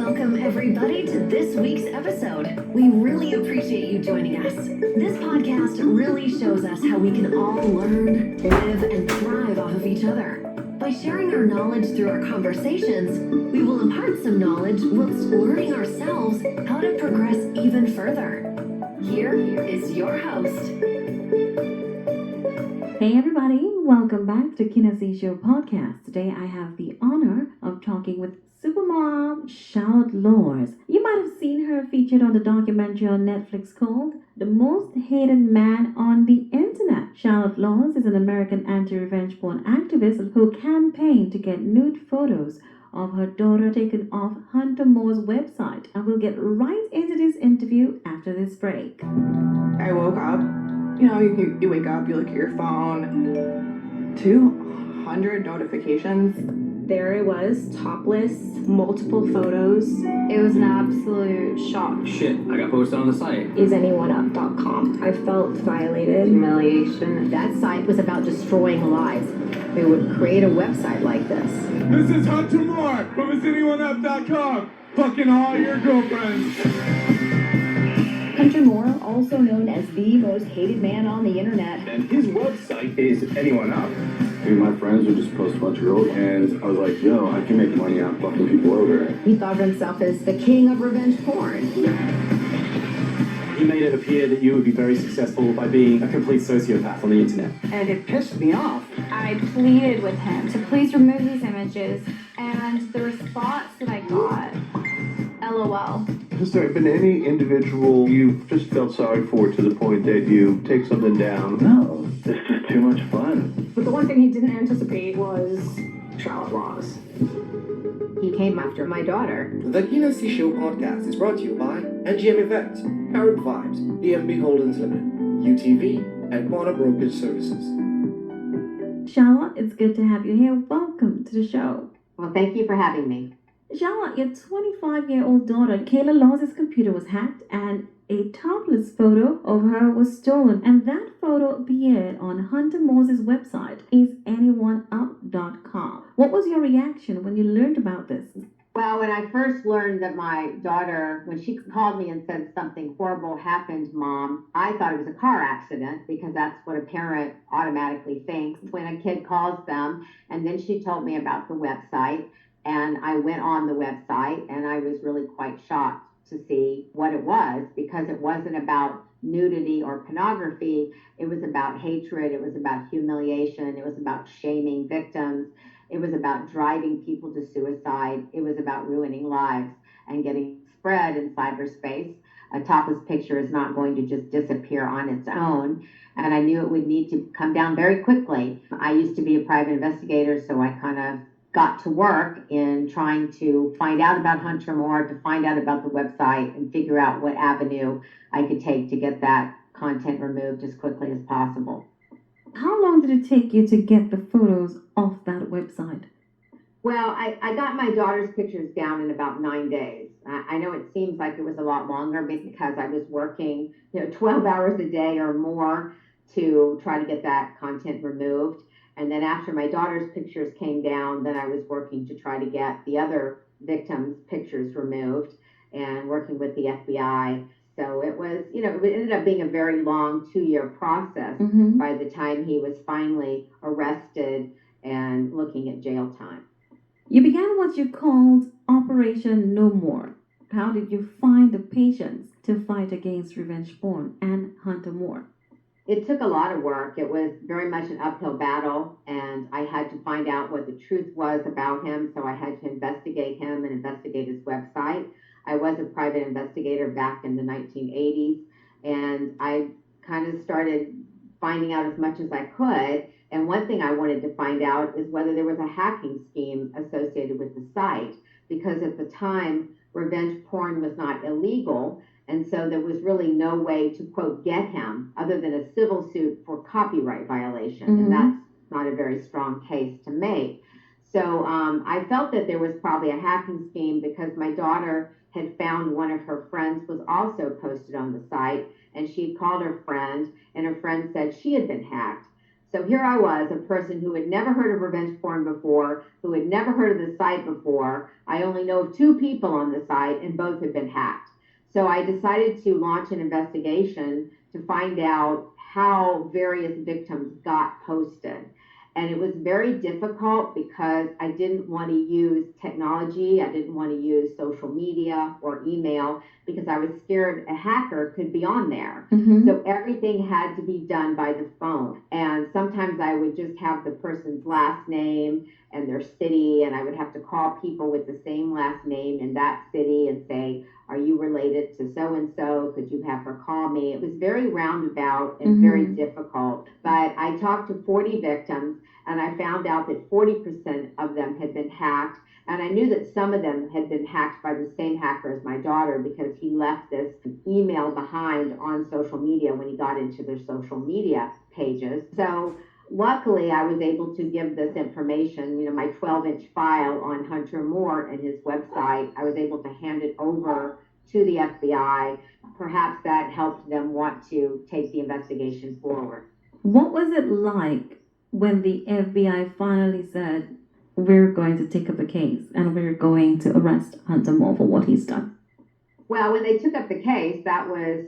Welcome, everybody, to this week's episode. We really appreciate you joining us. This podcast really shows us how we can all learn, live, and thrive off of each other. By sharing our knowledge through our conversations, we will impart some knowledge whilst learning ourselves how to progress even further. Here is your host. Hey everybody, welcome back to Kinesis Show Podcast. Today I have the honor of talking with supermom Charlotte Laws. You might have seen her featured on the documentary on Netflix called The Most Hated Man on the Internet. Charlotte Laws is an American anti-revenge porn activist who campaigned to get nude photos of her daughter taken off Hunter Moore's website. I will get right into this interview after this break. I woke up. You know, you wake up, you look at your phone, 200 notifications. There it was, topless, multiple photos. It was an absolute shock. Shit, I got posted on the site. IsAnyoneUp.com. I felt violated. Humiliation. That site was about destroying lives. They would create a website like this. This is Hunter Moore from IsAnyoneUp.com. Fucking all your girlfriends. Hunter Moore, also known as the most hated man on the internet. And his website is Anyone Up. Me and my friends would just post a bunch of girls, and I was like, yo, I can make money out fucking people over. He thought of himself as the king of revenge porn. He made it appear that you would be very successful by being a complete sociopath on the internet. And it pissed me off. I pleaded with him to please remove these images, and the response that I got, LOL. Has there been any individual you've just felt sorry for to the point that you take something down? No, it's just too much fun. But the one thing he didn't anticipate was Charlotte Laws. He came after my daughter. The Kinesis Show podcast is brought to you by NGM Events, Arab Vibes, DMB Holdings Limited, UTV, and Warner Brokerage Services. Charlotte, it's good to have you here. Welcome to the show. Well, thank you for having me. Charlotte, your 25-year-old daughter, Kayla Laws' computer was hacked and a topless photo of her was stolen. And that photo appeared on Hunter Moore's website, IsAnyoneUp.com. What was your reaction when you learned about this? Well, when I first learned that my daughter, when she called me and said something horrible happened, Mom, I thought it was a car accident because that's what a parent automatically thinks when a kid calls them. And then she told me about the website. And I went on the website and I was really quite shocked to see what it was, because it wasn't about nudity or pornography. It was about hatred. It was about humiliation. It was about shaming victims. It was about driving people to suicide. It was about ruining lives and getting spread in cyberspace. A topless picture is not going to just disappear on its own. And I knew it would need to come down very quickly. I used to be a private investigator, so I kind of got to work in trying to find out about Hunter Moore, to find out about the website, and figure out what avenue I could take to get that content removed as quickly as possible. How long did it take you to get the photos off that website? Well, I got my daughter's pictures down in about 9 days. I know it seems like it was a lot longer because I was working 12 hours a day or more to try to get that content removed. And then after my daughter's pictures came down, then I was working to try to get the other victims' pictures removed and working with the FBI. So it was, it ended up being a very long 2-year process by the time he was finally arrested and looking at jail time. You began what you called Operation No More. How did you find the patience to fight against revenge porn and Hunter Moore? It took a lot of work. It was very much an uphill battle, and I had to find out what the truth was about him, so I had to investigate him and investigate his website. I was a private investigator back in the 1980s, and I kind of started finding out as much as I could. And one thing I wanted to find out is whether there was a hacking scheme associated with the site, because at the time, revenge porn was not illegal. And so there was really no way to, quote, get him other than a civil suit for copyright violation. And that's not a very strong case to make. So I felt that there was probably a hacking scheme because my daughter had found one of her friends was also posted on the site, and she called her friend, and her friend said she had been hacked. So here I was, a person who had never heard of revenge porn before, who had never heard of the site before. I only know of 2 people on the site, and both had been hacked. So I decided to launch an investigation to find out how various victims got posted. And it was very difficult because I didn't want to use technology. I didn't want to use social media or email because I was scared a hacker could be on there. So everything had to be done by the phone. And sometimes I would just have the person's last name and their city, and I would have to call people with the same last name in that city and say, are you related to so-and-so? Could you have her call me? It was very roundabout and very difficult. But I talked to 40 victims, and I found out that 40% of them had been hacked. And I knew that some of them had been hacked by the same hacker as my daughter because he left this email behind on social media when he got into their social media pages. So luckily, I was able to give this information, my 12-inch file on Hunter Moore and his website. I was able to hand it over to the FBI. Perhaps that helped them want to take the investigation forward. What was it like when the FBI finally said, we're going to take up a case and we're going to arrest Hunter Moore for what he's done? Well, when they took up the case, that was,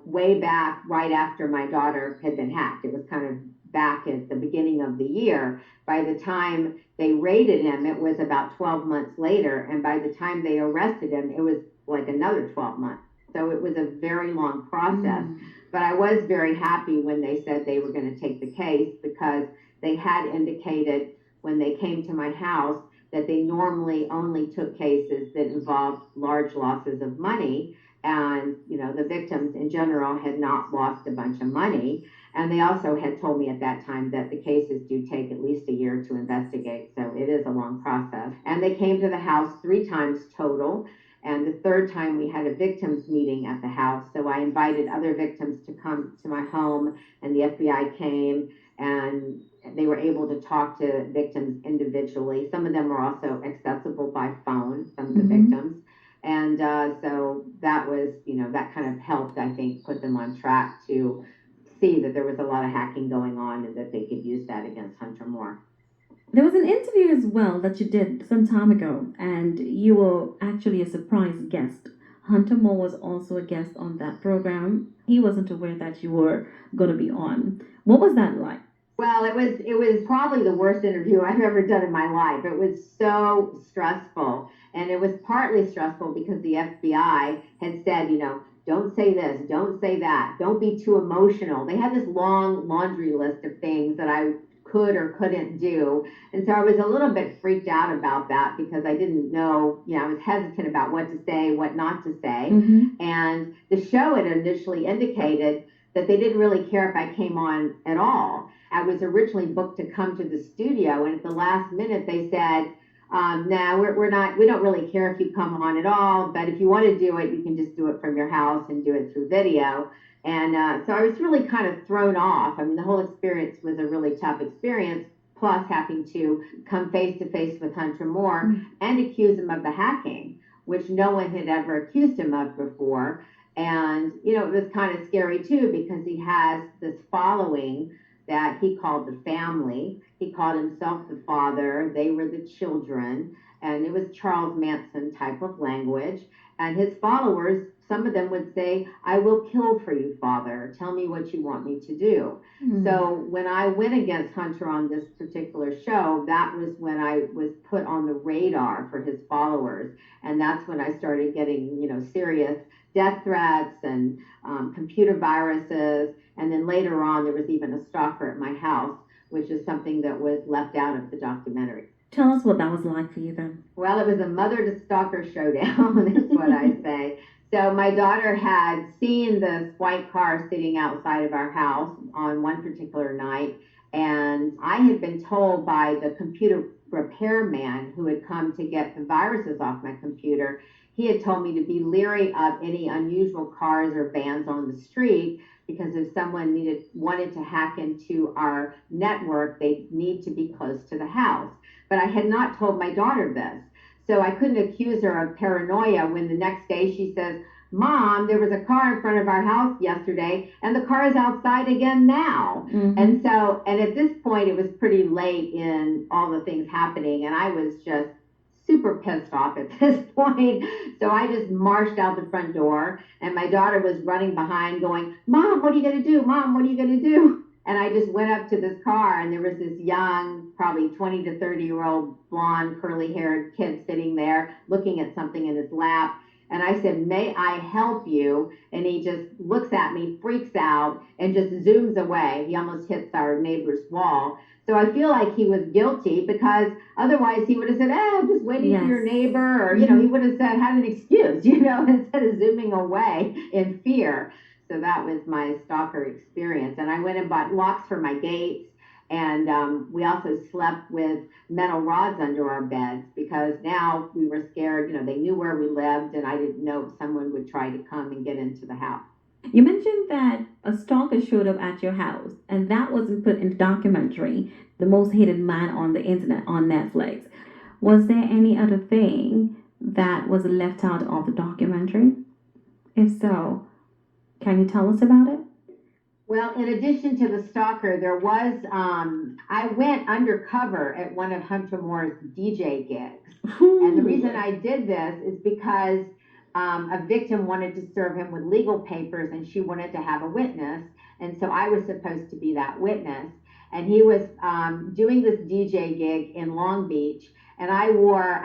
way back right after my daughter had been hacked. It was kind of back at the beginning of the year. By the time they raided him, it was about 12 months later. And by the time they arrested him, it was like another 12 months. So it was a very long process. But I was very happy when they said they were going to take the case because they had indicated when they came to my house that they normally only took cases that involved large losses of money. And, the victims in general had not lost a bunch of money. And they also had told me at that time that the cases do take at least a year to investigate. So it is a long process. And they came to the house 3 times total. And the 3rd time we had a victims meeting at the house. So I invited other victims to come to my home, and the FBI came, and they were able to talk to victims individually. Some of them were also accessible by phone, some of the victims. And so that was, that kind of helped, I think, put them on track to see that there was a lot of hacking going on and that they could use that against Hunter Moore. There was an interview as well that you did some time ago, and you were actually a surprise guest. Hunter Moore was also a guest on that program. He wasn't aware that you were going to be on. What was that like? Well, it was probably the worst interview I've ever done in my life. It was so stressful. And it was partly stressful because the FBI had said, don't say this, don't say that, don't be too emotional. They had this long laundry list of things that I could or couldn't do. And so I was a little bit freaked out about that because I didn't know, I was hesitant about what to say, what not to say. And the show had initially indicated that they didn't really care if I came on at all. I was originally booked to come to the studio, and at the last minute they said, no, we don't really care if you come on at all, but if you want to do it, you can just do it from your house and do it through video. And so I was really kind of thrown off. I mean, the whole experience was a really tough experience, plus having to come face to face with Hunter Moore and accuse him of the hacking, which no one had ever accused him of before. And, it was kind of scary too, because he has this following that he called the family. He called himself the father. They were the children. And it was Charles Manson type of language. And his followers, some of them would say, I will kill for you, Father. Tell me what you want me to do. So when I went against Hunter on this particular show, that was when I was put on the radar for his followers. And that's when I started getting, serious death threats and computer viruses. And then later on, there was even a stalker at my house, which is something that was left out of the documentary. Tell us what that was like for you then. Well, it was a mother to stalker showdown, is what I say. So my daughter had seen this white car sitting outside of our house on one particular night. And I had been told by the computer repairman who had come to get the viruses off my computer, he had told me to be leery of any unusual cars or vans on the street, because if someone wanted to hack into our network, they need to be close to the house. But I had not told my daughter this. So I couldn't accuse her of paranoia when the next day she says, Mom, there was a car in front of our house yesterday and the car is outside again now. Mhm. And at this point, it was pretty late in all the things happening. And I was just super pissed off at this point. So I just marched out the front door and my daughter was running behind going, Mom, what are you going to do? Mom, what are you going to do? And I just went up to this car and there was this young, probably 20 to 30-year-old blonde, curly haired kid sitting there looking at something in his lap. And I said, may I help you? And he just looks at me, freaks out, and just zooms away. He almost hits our neighbor's wall. So I feel like he was guilty because otherwise he would have said, I'm just waiting for your neighbor. Or, he would have said, had an excuse, instead of zooming away in fear. So that was my stalker experience. And I went and bought locks for my gates. And we also slept with metal rods under our beds because now we were scared. They knew where we lived and I didn't know if someone would try to come and get into the house. You mentioned that a stalker showed up at your house, and that wasn't put in the documentary, The Most Hated Man on the Internet on Netflix. Was there any other thing that was left out of the documentary? If so, can you tell us about it? Well, in addition to the stalker, there was, I went undercover at one of Hunter Moore's DJ gigs. And the reason I did this is because a victim wanted to serve him with legal papers and she wanted to have a witness. And so I was supposed to be that witness. And he was doing this DJ gig in Long Beach. And I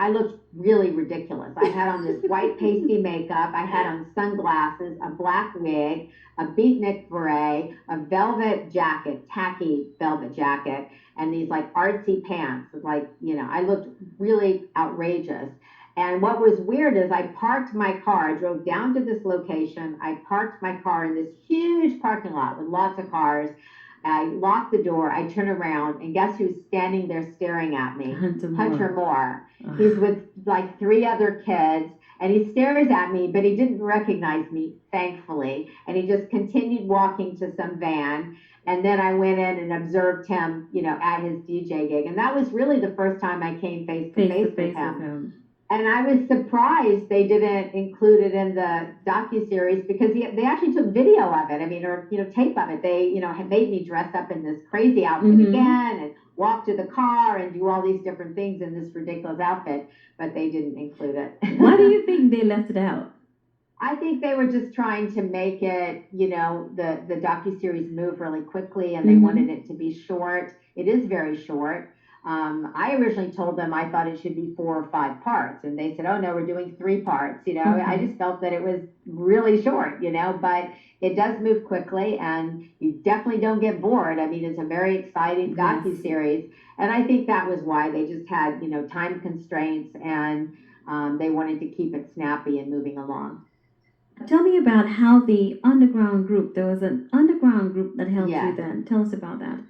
looked really ridiculous. I had on this white pasty makeup. I had on sunglasses, a black wig, a beatnik beret, a velvet jacket, tacky velvet jacket, and these like artsy pants. I looked really outrageous. And what was weird is I parked my car, I drove down to this location. I parked my car in this huge parking lot with lots of cars. I locked the door, I turn around, and guess who's standing there staring at me? Hunter Moore. He's with like 3 other kids, and he stares at me, but he didn't recognize me, thankfully. And he just continued walking to some van. And then I went in and observed him, at his DJ gig. And that was really the first time I came face to face with him. And I was surprised they didn't include it in the docuseries because they actually took video of it. Or tape of it. They, had made me dress up in this crazy outfit again and walk to the car and do all these different things in this ridiculous outfit, but they didn't include it. Why do you think they left it out? I think they were just trying to make it, the docuseries move really quickly and they wanted it to be short. It is very short. I originally told them I thought it should be 4 or 5 parts, and they said, oh no, we're doing 3 parts. I just felt that it was really short, but it does move quickly and you definitely don't get bored. It's a very exciting docuseries. And I think that was why they just had, time constraints and they wanted to keep it snappy and moving along. Tell me about how the underground group, there was an underground group that helped you then. Tell us about that.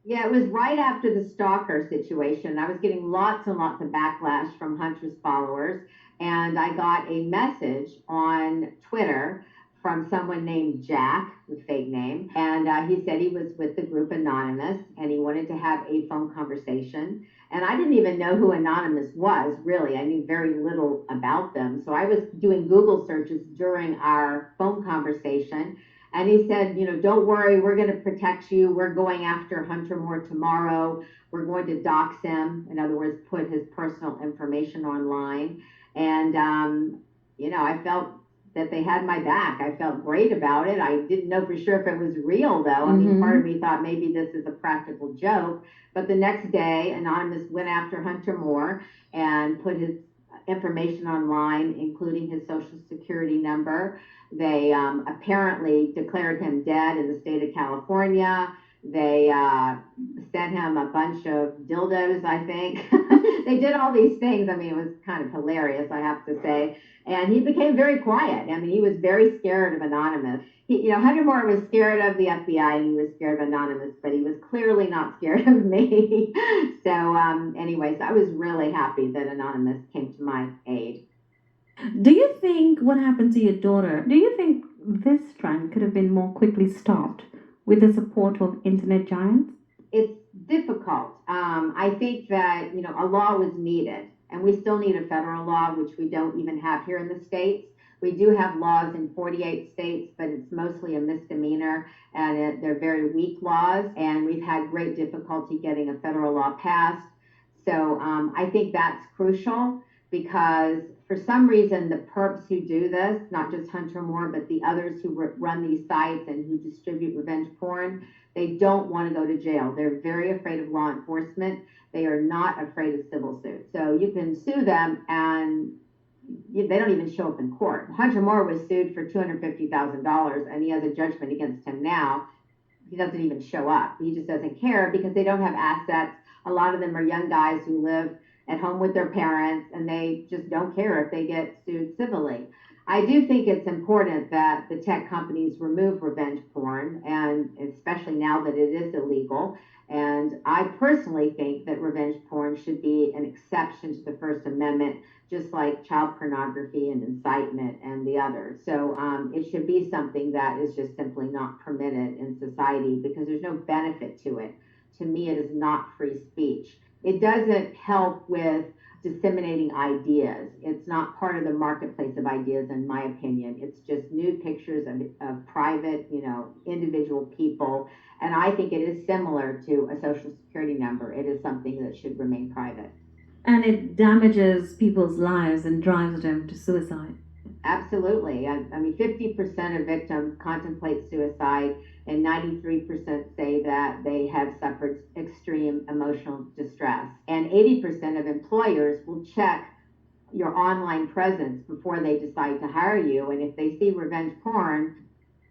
Yeah, it was right after the stalker situation. I was getting lots and lots of backlash from Hunter's followers. And I got a message on Twitter from someone named Jack, the fake name. And he said he was with the group Anonymous and he wanted to have a phone conversation. And I didn't even know who Anonymous was, really. I knew very little about them. So I was doing Google searches during our phone conversation. And he said, don't worry, we're going to protect you. We're going after Hunter Moore tomorrow. We're going to dox him. In other words, put his personal information online. And, I felt that they had my back. I felt great about it. I didn't know for sure if it was real, though. Part of me thought maybe this is a practical joke. But the next day, Anonymous went after Hunter Moore and put his information online, including his social security number. They apparently declared him dead in the state of California. They sent him a bunch of dildos, I think. They did all these things. It was kind of hilarious, I have to say. And he became very quiet. He was very scared of Anonymous. Hunter Moore was scared of the FBI and he was scared of Anonymous, but he was clearly not scared of me. So anyways, I was really happy that Anonymous came to my aid. Do you think what happened to your daughter, do you think this trend could have been more quickly stopped with the support of internet giants? It's difficult. I think that, a law was needed, and we still need a federal law, which we don't even have here in the States. We do have laws in 48 states, but it's mostly a misdemeanor, and they're very weak laws, and we've had great difficulty getting a federal law passed. So I think that's crucial, because for some reason the perps who do this, not just Hunter Moore, but the others who run these sites and who distribute revenge porn, they don't want to go to jail. They're very afraid of law enforcement. They are not afraid of civil suits. So you can sue them and they don't even show up in court. Hunter Moore was sued for $250,000 and he has a judgment against him now. He doesn't even show up. He just doesn't care because they don't have assets. A lot of them are young guys who live at home with their parents and they just don't care if they get sued civilly. I do think it's important that the tech companies remove revenge porn, and especially now that it is illegal. And I personally think that revenge porn should be an exception to the First Amendment, just like child pornography and incitement and the others. So it should be something that is just simply not permitted in society because there's no benefit to it. To me, it is not free speech. It doesn't help with disseminating ideas. It's not part of the marketplace of ideas, in my opinion. It's just nude pictures of private, individual people. And I think it is similar to a social security number. It is something that should remain private. And it damages people's lives and drives them to suicide. Absolutely. I mean, 50% of victims contemplate suicide, and 93% say that they have suffered extreme emotional distress. And 80% of employers will check your online presence before they decide to hire you. And if they see revenge porn,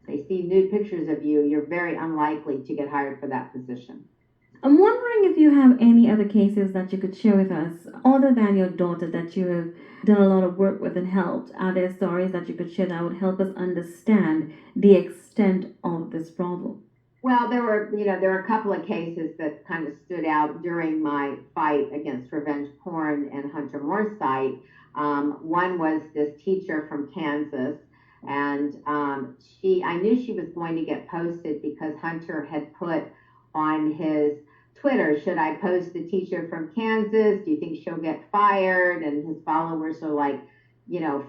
they see nude pictures of you, you're very unlikely to get hired for that position. I'm wondering if you have any other cases that you could share with us, other than your daughter that you have done a lot of work with and helped. Are there stories that you could share that would help us understand the extent of this problem? Well, there were a couple of cases that kind of stood out during my fight against revenge porn and Hunter Moore's site. One was this teacher from Kansas, and I knew she was going to get posted because Hunter had put on his Twitter, should I post the teacher from Kansas? Do you think she'll get fired? And his followers are like,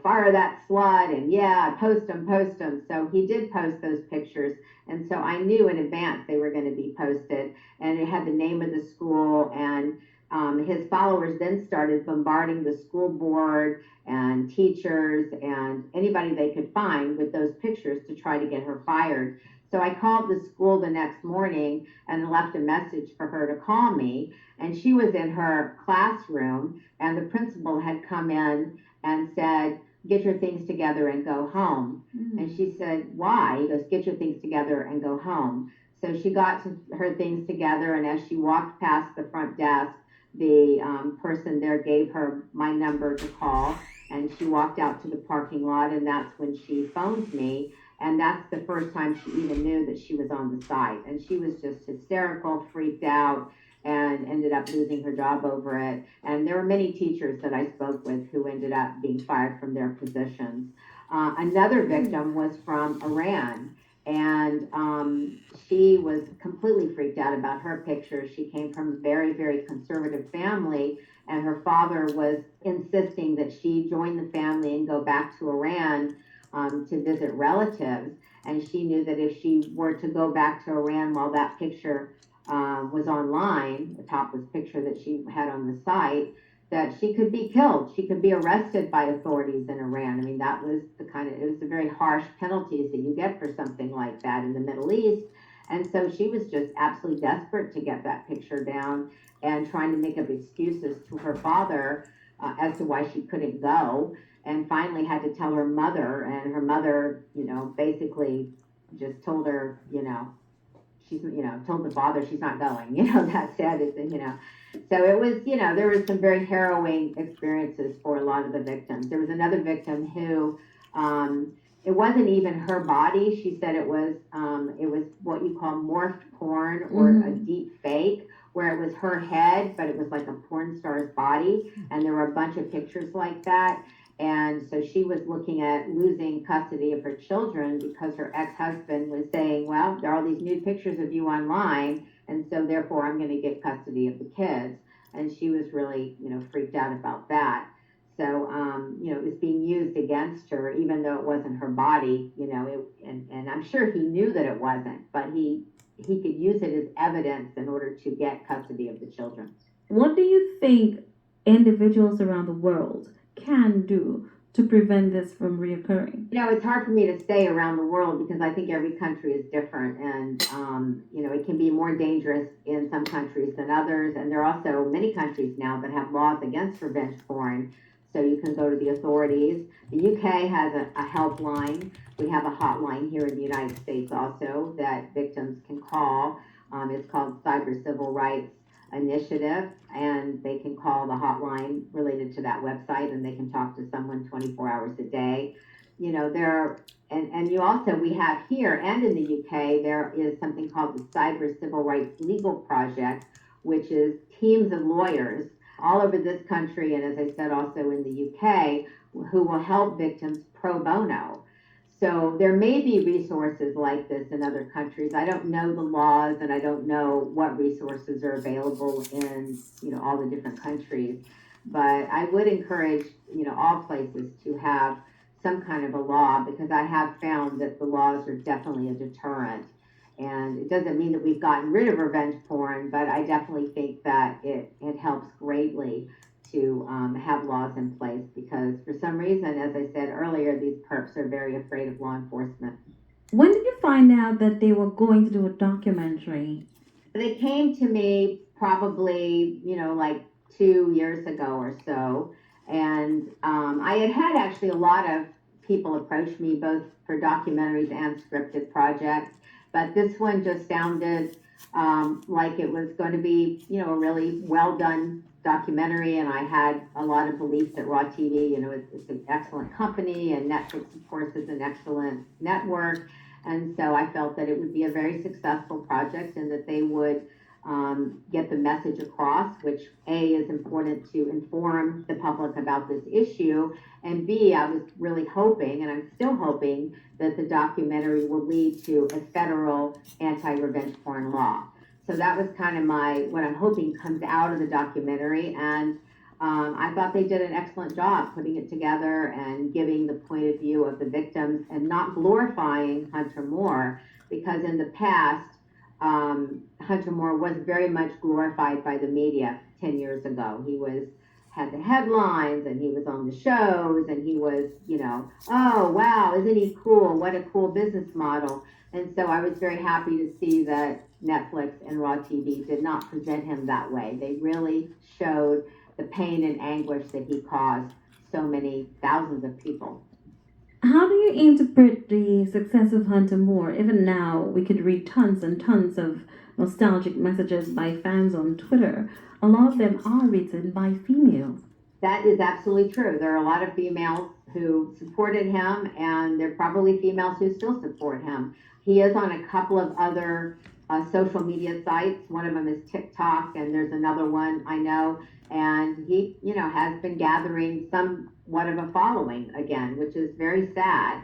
fire that slut. And yeah, post them. So he did post those pictures. And so I knew in advance they were going to be posted. And it had the name of the school. And his followers then started bombarding the school board and teachers and anybody they could find with those pictures to try to get her fired. So I called the school the next morning and left a message for her to call me. And she was in her classroom, and the principal had come in and said, get your things together and go home. Mm-hmm. And she said, why? He goes, get your things together and go home. So she got her things together, and as she walked past the front desk, the person there gave her my number to call, and she walked out to the parking lot, and that's when she phoned me. And that's the first time she even knew that she was on the site. And she was just hysterical, freaked out, and ended up losing her job over it. And there were many teachers that I spoke with who ended up being fired from their positions. Another victim was from Iran. And she was completely freaked out about her picture. She came from a very, very conservative family. And her father was insisting that she join the family and go back to Iran to visit relatives, and she knew that if she were to go back to Iran while that picture was online, the topless picture that she had on the site, that she could be killed. She could be arrested by authorities in Iran. I mean, that was it was the very harsh penalties that you get for something like that in the Middle East. And so she was just absolutely desperate to get that picture down and trying to make up excuses to her father as to why she couldn't go. And finally had to tell her mother, and her mother, basically just told her, she's, told the father she's not going, that's it, So it was, there was some very harrowing experiences for a lot of the victims. There was another victim who, it wasn't even her body. She said it was what you call morphed porn or a deep fake, where it was her head, but it was like a porn star's body. And there were a bunch of pictures like that. And so she was looking at losing custody of her children because her ex-husband was saying, well, there are these nude pictures of you online, and so therefore I'm going to get custody of the kids. And she was really, freaked out about that. So, it was being used against her, even though it wasn't her body, and I'm sure he knew that it wasn't, but he could use it as evidence in order to get custody of the children. What do you think individuals around the world can do to prevent this from reoccurring? It's hard for me to say around the world because I think every country is different, and it can be more dangerous in some countries than others. And there are also many countries now that have laws against revenge porn, so you can go to the authorities. The UK has a helpline. We have a hotline here in the United States also that victims can call. It's called Cyber Civil Rights Initiative, and they can call the hotline related to that website, and they can talk to someone 24 hours a day. We have here and in the UK, there is something called the Cyber Civil Rights Legal Project, which is teams of lawyers all over this country, and as I said, also in the UK, who will help victims pro bono. So there may be resources like this in other countries. I don't know the laws, and I don't know what resources are available in, all the different countries. But I would encourage, all places to have some kind of a law, because I have found that the laws are definitely a deterrent. And it doesn't mean that we've gotten rid of revenge porn, but I definitely think that it helps greatly to have laws in place, because for some reason, as I said earlier, these perps are very afraid of law enforcement. When did you find out that they were going to do a documentary? They came to me probably, like 2 years ago or so. And I had actually a lot of people approach me both for documentaries and scripted projects. But this one just sounded like it was going to be, a really well done documentary. And I had a lot of belief that Raw TV, it's an excellent company, and Netflix, of course, is an excellent network. And so I felt that it would be a very successful project, and that they would get the message across, which A, is important to inform the public about this issue, and B, I was really hoping, and I'm still hoping, that the documentary will lead to a federal anti-revenge porn law. So that was kind of what I'm hoping comes out of the documentary, and I thought they did an excellent job putting it together and giving the point of view of the victims and not glorifying Hunter Moore, because in the past, Hunter Moore was very much glorified by the media 10 years ago. He had the headlines, and he was on the shows, and he was, oh, wow, isn't he cool? What a cool business model. And so I was very happy to see that Netflix and Raw TV did not present him that way. They really showed the pain and anguish that he caused so many thousands of people. How do you interpret the success of Hunter Moore? Even now, we could read tons and tons of nostalgic messages by fans on Twitter. A lot of them are written by females. That is absolutely true. There are a lot of females who supported him, and there are probably females who still support him. He is on a couple of other social media sites. One of them is TikTok, and there's another one I know. And he, has been gathering somewhat of a following again, which is very sad,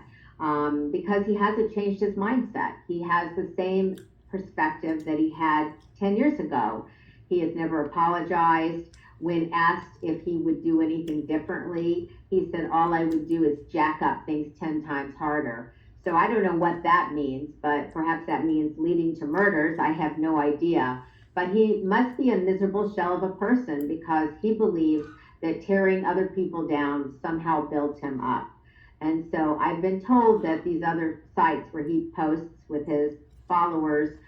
because he hasn't changed his mindset. He has the same perspective that he had 10 years ago. He has never apologized. When asked if he would do anything differently, he said, all I would do is jack up things 10 times harder. So I don't know what that means, but perhaps that means leading to murders. I have no idea. But he must be a miserable shell of a person, because he believes that tearing other people down somehow builds him up. And so I've been told that these other sites where he posts with his followers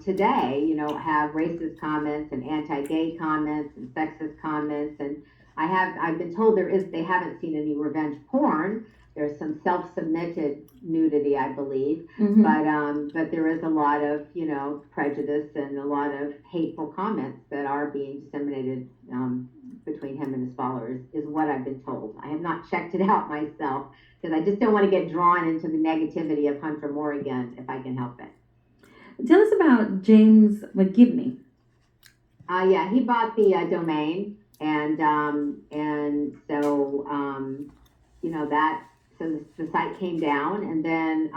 today, have racist comments and anti-gay comments and sexist comments. And I've been told they haven't seen any revenge porn. There's some self-submitted nudity, I believe, but there is a lot of, prejudice and a lot of hateful comments that are being disseminated between him and his followers, is what I've been told. I have not checked it out myself, because I just don't want to get drawn into the negativity of Hunter Moore again, if I can help it. Tell us about James Mcgibney. Yeah, he bought the domain, and so So the site came down, and then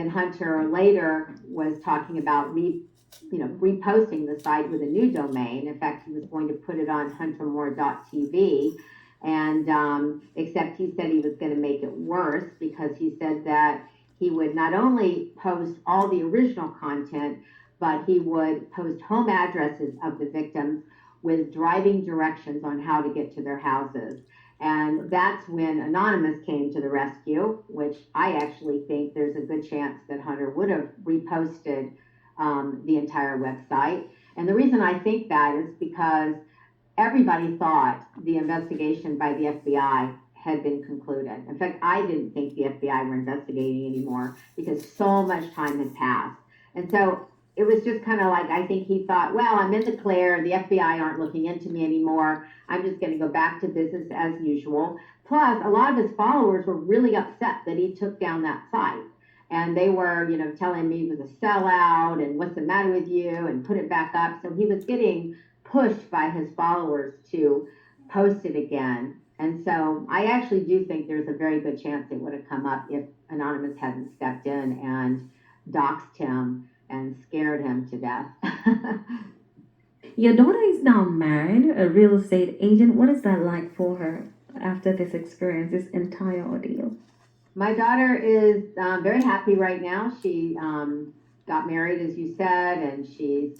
Hunter later was talking about reposting the site with a new domain. In fact, he was going to put it on huntermore.tv, And except he said he was going to make it worse because he said that he would not only post all the original content, but he would post home addresses of the victims with driving directions on how to get to their houses. And that's when Anonymous came to the rescue, which I actually think there's a good chance that Hunter would have reposted the entire website. And the reason I think that is because everybody thought the investigation by the FBI had been concluded. In fact, I didn't think the FBI were investigating anymore because so much time had passed. And so it was just kind of like, I think he thought, well, I'm in the clear. The FBI aren't looking into me anymore. I'm just going to go back to business as usual. Plus, a lot of his followers were really upset that he took down that site. And they were, telling me he was a sellout and what's the matter with you and put it back up. So he was getting pushed by his followers to post it again. And so I actually do think there's a very good chance it would have come up if Anonymous hadn't stepped in and doxed him and scared him to death. Your daughter is now married, a real estate agent. What is that like for her after this experience, this entire ordeal? My daughter is very happy right now. She got married, as you said, and she's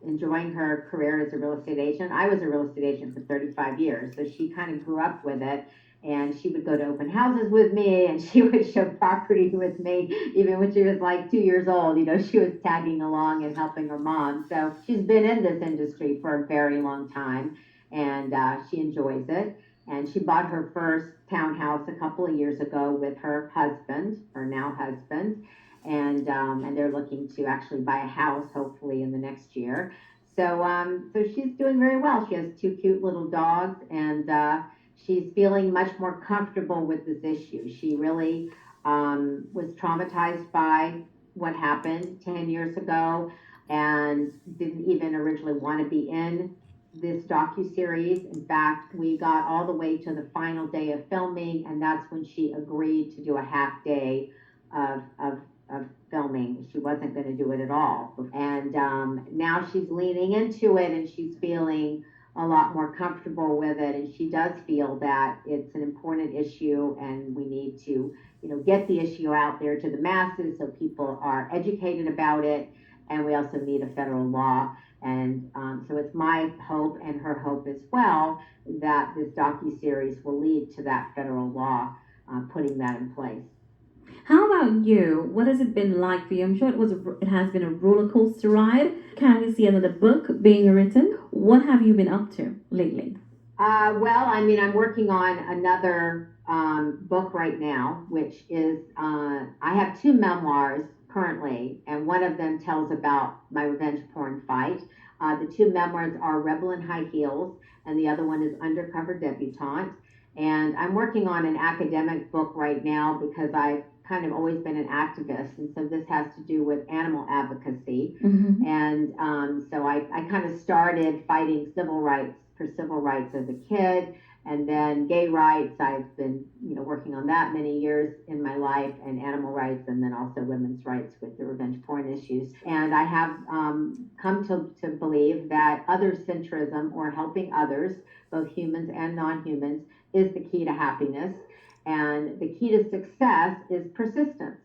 enjoying her career as a real estate agent. I was a real estate agent for 35 years, so she kind of grew up with it. And she would go to open houses with me, and she would show property with me, even when she was like 2 years old. She was tagging along and helping her mom. So she's been in this industry for a very long time, and she enjoys it. And she bought her first townhouse a couple of years ago with her husband, her now husband, and they're looking to actually buy a house hopefully in the next year. So she's doing very well. She has 2 cute little dogs, and she's feeling much more comfortable with this issue. She really was traumatized by what happened 10 years ago and didn't even originally want to be in this docuseries. In fact, we got all the way to the final day of filming, and that's when she agreed to do a half day of filming. She wasn't going to do it at all. And now she's leaning into it, and she's feeling a lot more comfortable with it. And she does feel that it's an important issue, and we need to, get the issue out there to the masses so people are educated about it. And we also need a federal law. And so it's my hope and her hope as well that this docuseries will lead to that federal law, putting that in place. How about you? What has it been like for you? I'm sure it has been a roller coaster ride. Can we see another book being written? What have you been up to lately? Well, I'm working on another book right now, which is I have 2 memoirs currently, and one of them tells about my revenge porn fight. The 2 memoirs are Rebel in High Heels, and the other one is Undercover Debutante. And I'm working on an academic book right now because I've kind of always been an activist, and so this has to do with animal advocacy. Mm-hmm. And so I kind of started fighting civil rights as a kid, and then gay rights. I've been working on that many years in my life, and animal rights, and then also women's rights with the revenge porn issues. And I have come to believe that other-centrism, or helping others, both humans and non-humans, is the key to happiness. And the key to success is persistence.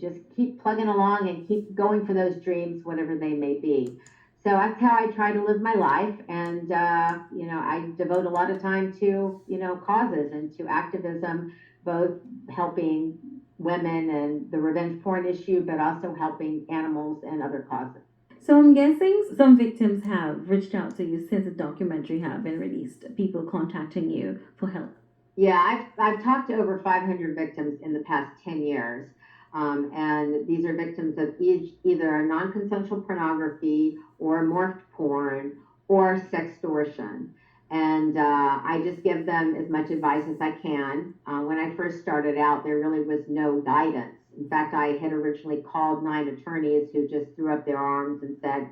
Just keep plugging along and keep going for those dreams, whatever they may be. So that's how I try to live my life. And, I devote a lot of time to, causes and to activism, both helping women and the revenge porn issue, but also helping animals and other causes. So I'm guessing some victims have reached out to you since the documentary have been released, people contacting you for help. Yeah, I've talked to over 500 victims in the past 10 years. And these are victims of either non-consensual pornography or morphed porn or sextortion. And I just give them as much advice as I can. When I first started out, there really was no guidance. In fact, I had originally called 9 attorneys who just threw up their arms and said,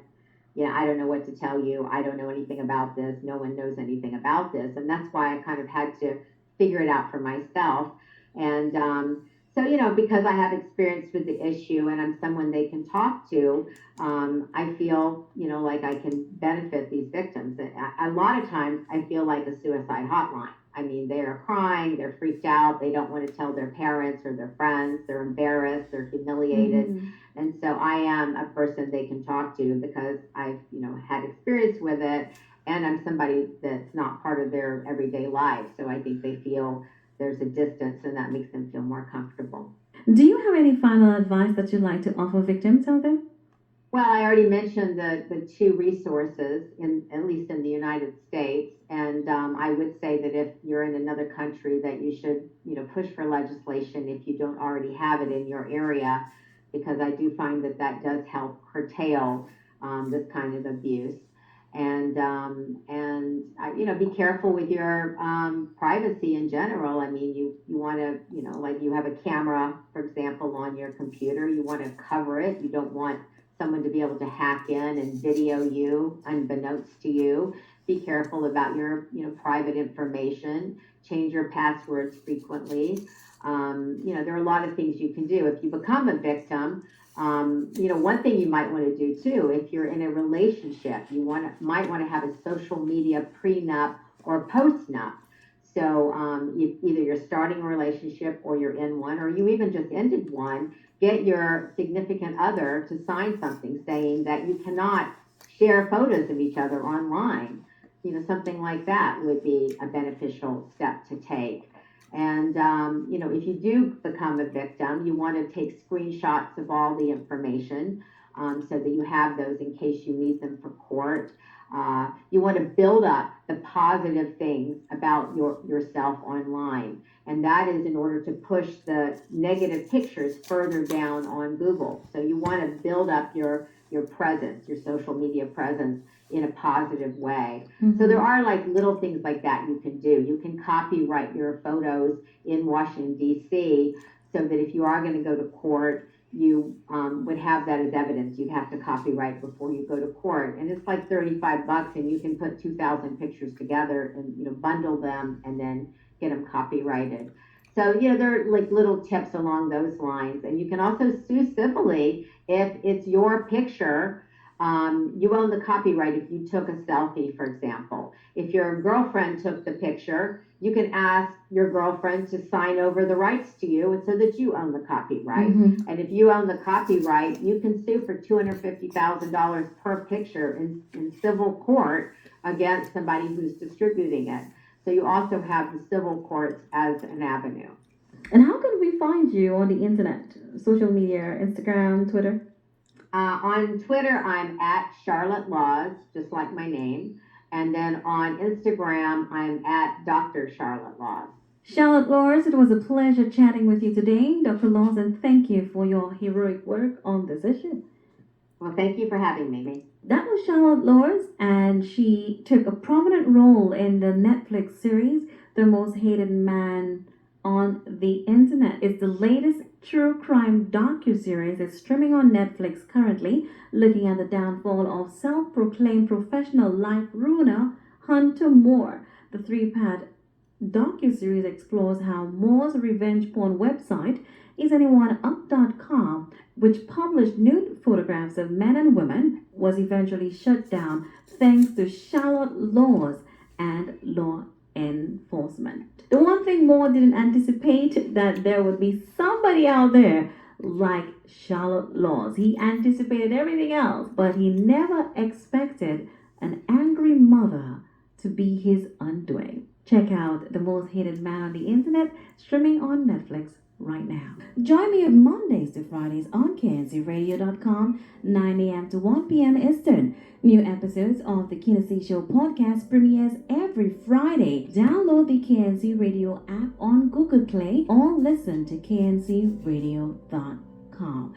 I don't know what to tell you. I don't know anything about this. No one knows anything about this. And that's why I kind of had to figure it out for myself. And so, because I have experience with the issue and I'm someone they can talk to, I feel, like I can benefit these victims. A lot of times I feel like a suicide hotline. I mean, they are crying, they're freaked out, they don't want to tell their parents or their friends, they're embarrassed, they're humiliated. Mhm. And so I am a person they can talk to because I've, had experience with it, and I'm somebody that's not part of their everyday life. So I think they feel there's a distance, and that makes them feel more comfortable. Do you have any final advice that you'd like to offer victims out there? Well, I already mentioned the two resources, at least in the United States, and I would say that if you're in another country, that you should, push for legislation if you don't already have it in your area, because I do find that does help curtail this kind of abuse. And be careful with your privacy in general. I mean, you want to, like you have a camera, for example, on your computer, you want to cover it. You don't want someone to be able to hack in and video you unbeknownst to you. Be careful about your, private information. Change your passwords frequently. There are a lot of things you can do. If you become a victim, one thing you might want to do too, if you're in a relationship, you might want to have a social media prenup or postnup. So either you're starting a relationship or you're in one, or you even just ended one. Get your significant other to sign something saying that you cannot share photos of each other online. Something like that would be a beneficial step to take. And, if you do become a victim, you want to take screenshots of all the information so that you have those in case you need them for court. You want to build up the positive things about yourself online. And that is in order to push the negative pictures further down on Google. So you want to build up your presence, your social media presence in a positive way. Mm-hmm. So there are like little things like that you can do. You can copyright your photos in Washington, D.C., so that if you are going to go to court, you would have that as evidence. You'd have to copyright before you go to court. And it's like $35, and you can put 2,000 pictures together and, bundle them and then get them copyrighted. So, there are like little tips along those lines. And you can also sue civilly if it's your picture. You own the copyright if you took a selfie, for example. If your girlfriend took the picture, you can ask your girlfriend to sign over the rights to you so that you own the copyright. Mm-hmm. And if you own the copyright, you can sue for $250,000 per picture in civil court against somebody who's distributing it. So you also have the civil courts as an avenue. And how can we find you on the internet? Social media, Instagram, Twitter? On Twitter, I'm at Charlotte Laws, just like my name. And then on Instagram, I'm at Dr. Charlotte Laws. Charlotte Laws, it was a pleasure chatting with you today, Dr. Laws, and thank you for your heroic work on this issue. Well, thank you for having me. That was Charlotte Laws, and she took a prominent role in the Netflix series, The Most Hated Man on the Internet. It's the latest true crime docuseries. It's streaming on Netflix currently, looking at the downfall of self-proclaimed professional life ruiner Hunter Moore. The three-part docuseries explores how Moore's revenge porn website IsAnyoneUp.com, which published nude photographs of men and women, was eventually shut down thanks to Charlotte Laws and law enforcement. The one thing Moore didn't anticipate, that there would be somebody out there like Charlotte Laws. He anticipated everything else, but he never expected an angry mother to be his undoing. Check out The Most Hated Man on the Internet, streaming on Netflix right now. Join me on Mondays to Fridays on KNCRadio.com, 9 a.m. to 1 p.m. Eastern. New episodes of the KNC Show podcast premieres every Friday. Download the KNC Radio app on Google Play or listen to kncradio.com.